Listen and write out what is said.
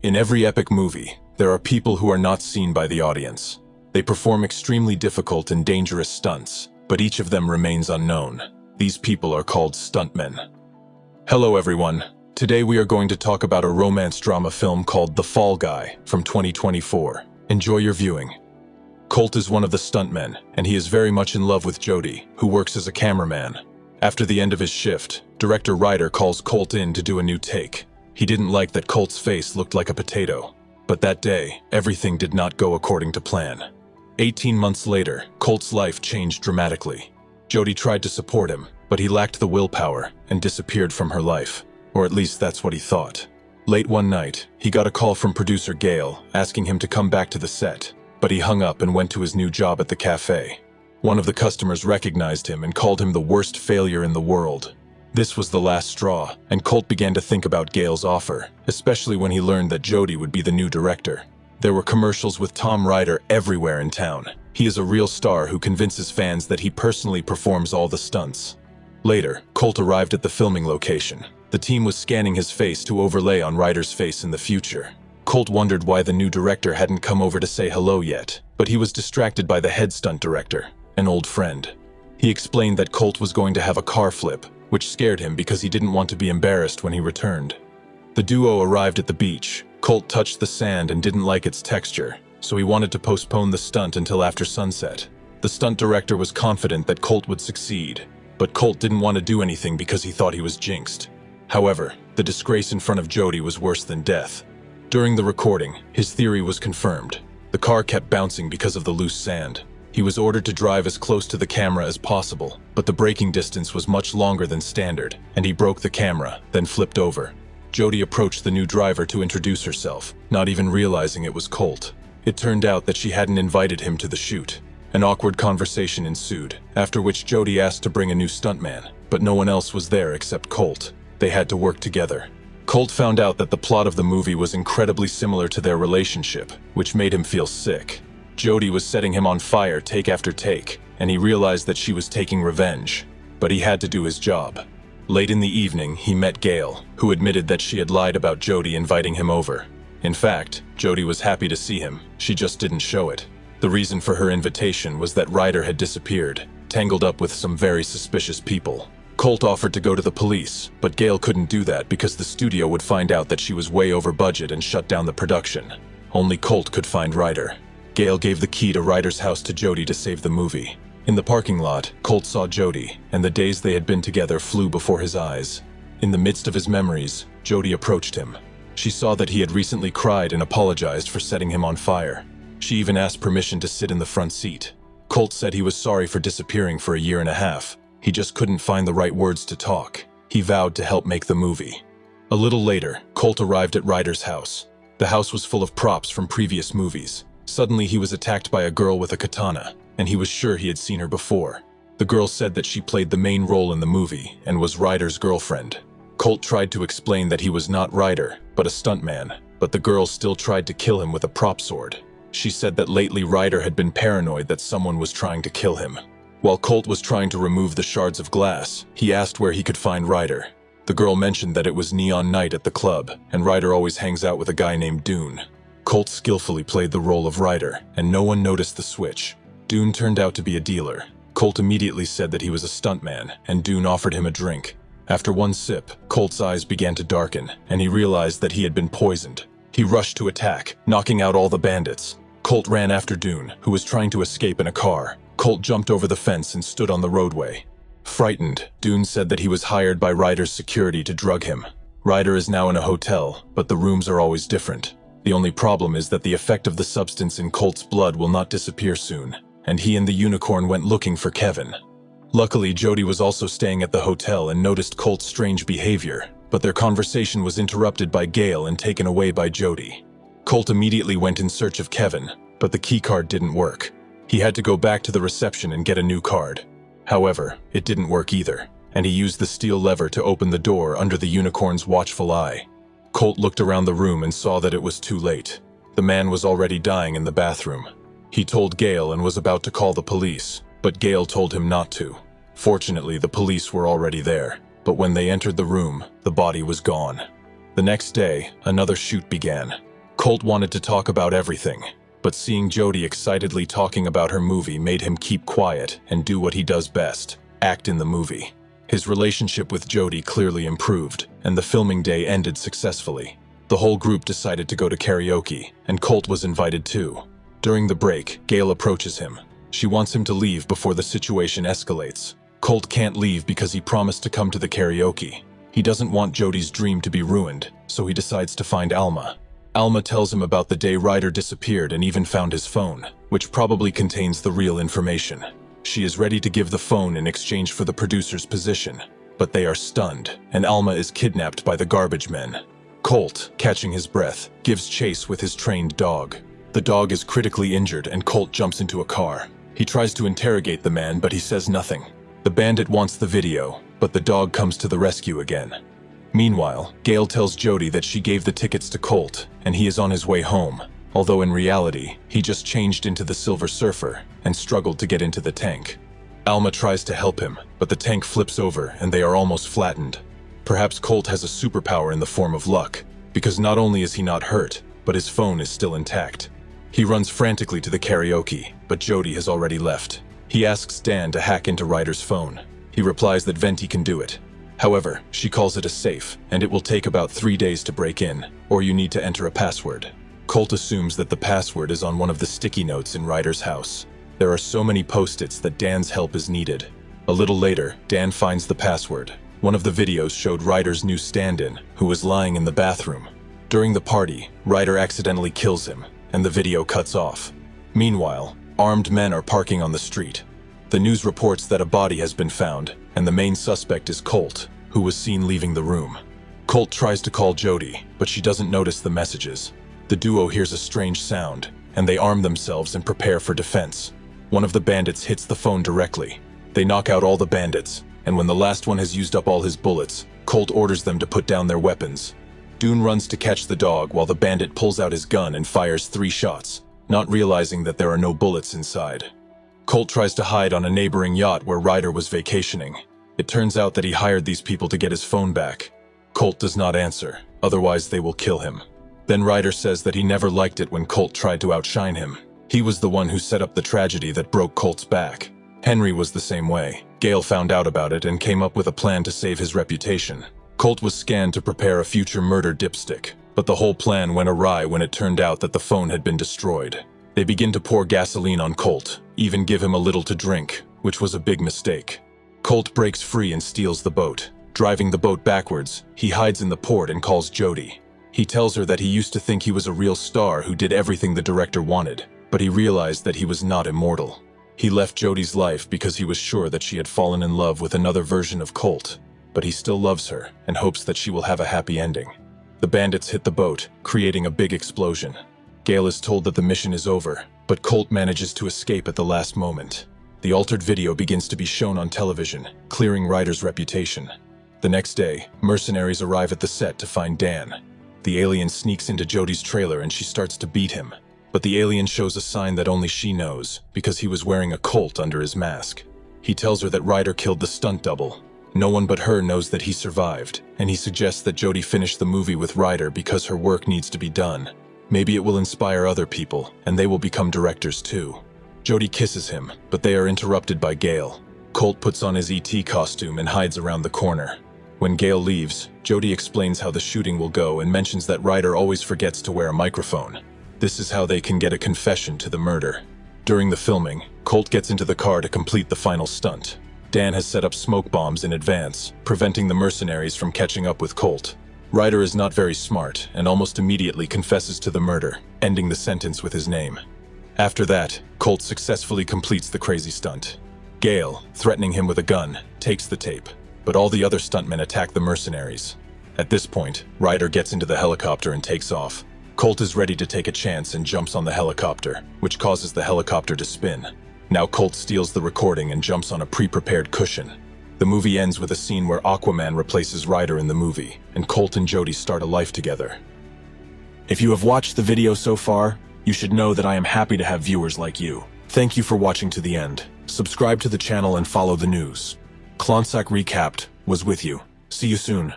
In every epic movie, there are people who are not seen by the audience. They perform extremely difficult and dangerous stunts, but each of them remains unknown. These people are called stuntmen. Hello everyone. Today we are going to talk about a romance drama film called The Fall Guy from 2024. Enjoy your viewing. Colt is one of the stuntmen, and he is very much in love with Jody, who works as a cameraman. After the end of his shift, director Ryder calls Colt in to do a new take. He didn't like that Colt's face looked like a potato. But that day, everything did not go according to plan. 18 months later, Colt's life changed dramatically. Jody tried to support him, but he lacked the willpower and disappeared from her life. Or at least that's what he thought. Late one night, he got a call from producer Gail asking him to come back to the set, but he hung up and went to his new job at the cafe. One of the customers recognized him and called him the worst failure in the world. This was the last straw, and Colt began to think about Gail's offer, especially when he learned that Jody would be the new director. There were commercials with Tom Ryder everywhere in town. He is a real star who convinces fans that he personally performs all the stunts. Later, Colt arrived at the filming location. The team was scanning his face to overlay on Ryder's face in the future. Colt wondered why the new director hadn't come over to say hello yet, but he was distracted by the head stunt director, an old friend. He explained that Colt was going to have a car flip, which scared him because he didn't want to be embarrassed when he returned. The duo arrived at the beach. Colt touched the sand and didn't like its texture, so he wanted to postpone the stunt until after sunset. The stunt director was confident that Colt would succeed, but Colt didn't want to do anything because he thought he was jinxed. However, the disgrace in front of Jody was worse than death. During the recording, his theory was confirmed. The car kept bouncing because of the loose sand. He was ordered to drive as close to the camera as possible, but the braking distance was much longer than standard, and he broke the camera, then flipped over. Jody approached the new driver to introduce herself, not even realizing it was Colt. It turned out that she hadn't invited him to the shoot. An awkward conversation ensued, after which Jody asked to bring a new stuntman, but no one else was there except Colt. They had to work together. Colt found out that the plot of the movie was incredibly similar to their relationship, which made him feel sick. Jody was setting him on fire take after take, and he realized that she was taking revenge. But he had to do his job. Late in the evening, he met Gail, who admitted that she had lied about Jody inviting him over. In fact, Jody was happy to see him, she just didn't show it. The reason for her invitation was that Ryder had disappeared, tangled up with some very suspicious people. Colt offered to go to the police, but Gail couldn't do that because the studio would find out that she was way over budget and shut down the production. Only Colt could find Ryder. Gail gave the key to Ryder's house to Jody to save the movie. In the parking lot, Colt saw Jody, and the days they had been together flew before his eyes. In the midst of his memories, Jody approached him. She saw that he had recently cried and apologized for setting him on fire. She even asked permission to sit in the front seat. Colt said he was sorry for disappearing for a year and a half. He just couldn't find the right words to talk. He vowed to help make the movie. A little later, Colt arrived at Ryder's house. The house was full of props from previous movies. Suddenly he was attacked by a girl with a katana, and he was sure he had seen her before. The girl said that she played the main role in the movie and was Ryder's girlfriend. Colt tried to explain that he was not Ryder, but a stuntman, but the girl still tried to kill him with a prop sword. She said that lately Ryder had been paranoid that someone was trying to kill him. While Colt was trying to remove the shards of glass, he asked where he could find Ryder. The girl mentioned that it was neon night at the club, and Ryder always hangs out with a guy named Dune. Colt skillfully played the role of Ryder, and no one noticed the switch. Dune turned out to be a dealer. Colt immediately said that he was a stuntman, and Dune offered him a drink. After one sip, Colt's eyes began to darken, and he realized that he had been poisoned. He rushed to attack, knocking out all the bandits. Colt ran after Dune, who was trying to escape in a car. Colt jumped over the fence and stood on the roadway. Frightened, Dune said that he was hired by Ryder's security to drug him. Ryder is now in a hotel, but the rooms are always different. The only problem is that the effect of the substance in Colt's blood will not disappear soon, and he and the unicorn went looking for Kevin. Luckily, Jody was also staying at the hotel and noticed Colt's strange behavior, but their conversation was interrupted by Gail and taken away by Jody. Colt immediately went in search of Kevin, but the keycard didn't work. He had to go back to the reception and get a new card. However, it didn't work either, and he used the steel lever to open the door under the unicorn's watchful eye. Colt looked around the room and saw that it was too late. The man was already dying in the bathroom. He told Gail and was about to call the police, but Gail told him not to. Fortunately, the police were already there, but when they entered the room, the body was gone. The next day, another shoot began. Colt wanted to talk about everything, but seeing Jody excitedly talking about her movie made him keep quiet and do what he does best, act in the movie. His relationship with Jody clearly improved, and the filming day ended successfully. The whole group decided to go to karaoke, and Colt was invited too. During the break, Gail approaches him. She wants him to leave before the situation escalates. Colt can't leave because he promised to come to the karaoke. He doesn't want Jody's dream to be ruined, so he decides to find Alma. Alma tells him about the day Ryder disappeared and even found his phone, which probably contains the real information. She is ready to give the phone in exchange for the producer's position, but they are stunned, and Alma is kidnapped by the garbage men. Colt, catching his breath, gives chase with his trained dog. The dog is critically injured and Colt jumps into a car. He tries to interrogate the man, but he says nothing. The bandit wants the video, but the dog comes to the rescue again. Meanwhile, Gail tells Jody that she gave the tickets to Colt, and he is on his way home, although in reality, he just changed into the Silver Surfer and struggled to get into the tank. Alma tries to help him, but the tank flips over and they are almost flattened. Perhaps Colt has a superpower in the form of luck, because not only is he not hurt, but his phone is still intact. He runs frantically to the karaoke, but Jody has already left. He asks Dan to hack into Ryder's phone. He replies that Venti can do it. However, she calls it a safe, and it will take about 3 days to break in, or you need to enter a password. Colt assumes that the password is on one of the sticky notes in Ryder's house. There are so many post-its that Dan's help is needed. A little later, Dan finds the password. One of the videos showed Ryder's new stand-in, who was lying in the bathroom. During the party, Ryder accidentally kills him, and the video cuts off. Meanwhile, armed men are parking on the street. The news reports that a body has been found, and the main suspect is Colt, who was seen leaving the room. Colt tries to call Jody, but she doesn't notice the messages. The duo hears a strange sound, and they arm themselves and prepare for defense. One of the bandits hits the phone directly. They knock out all the bandits, and when the last one has used up all his bullets, Colt orders them to put down their weapons. Dune runs to catch the dog while the bandit pulls out his gun and fires 3 shots, not realizing that there are no bullets inside. Colt tries to hide on a neighboring yacht where Ryder was vacationing. It turns out that he hired these people to get his phone back. Colt does not answer, otherwise they will kill him. Then Ryder says that he never liked it when Colt tried to outshine him. He was the one who set up the tragedy that broke Colt's back. Henry was the same way. Gail found out about it and came up with a plan to save his reputation. Colt was scanned to prepare a future murder dipstick, but the whole plan went awry when it turned out that the phone had been destroyed. They begin to pour gasoline on Colt, even give him a little to drink, which was a big mistake. Colt breaks free and steals the boat. Driving the boat backwards, he hides in the port and calls Jody. He tells her that he used to think he was a real star who did everything the director wanted, but he realized that he was not immortal. He left Jody's life because he was sure that she had fallen in love with another version of Colt, but he still loves her and hopes that she will have a happy ending. The bandits hit the boat, creating a big explosion. Gail is told that the mission is over, but Colt manages to escape at the last moment. The altered video begins to be shown on television, clearing Ryder's reputation. The next day, mercenaries arrive at the set to find Dan. The alien sneaks into Jody's trailer and she starts to beat him. But the alien shows a sign that only she knows, because he was wearing a Colt under his mask. He tells her that Ryder killed the stunt double. No one but her knows that he survived, and he suggests that Jody finish the movie with Ryder because her work needs to be done. Maybe it will inspire other people, and they will become directors too. Jody kisses him, but they are interrupted by Gail. Colt puts on his ET costume and hides around the corner. When Gail leaves, Jody explains how the shooting will go and mentions that Ryder always forgets to wear a microphone. This is how they can get a confession to the murder. During the filming, Colt gets into the car to complete the final stunt. Dan has set up smoke bombs in advance, preventing the mercenaries from catching up with Colt. Ryder is not very smart and almost immediately confesses to the murder, ending the sentence with his name. After that, Colt successfully completes the crazy stunt. Gail, threatening him with a gun, takes the tape, but all the other stuntmen attack the mercenaries. At this point, Ryder gets into the helicopter and takes off. Colt is ready to take a chance and jumps on the helicopter, which causes the helicopter to spin. Now Colt steals the recording and jumps on a pre-prepared cushion. The movie ends with a scene where Aquaman replaces Ryder in the movie, and Colt and Jody start a life together. If you have watched the video so far, you should know that I am happy to have viewers like you. Thank you for watching to the end. Subscribe to the channel and follow the news. Klontsak Recapped was with you. See you soon.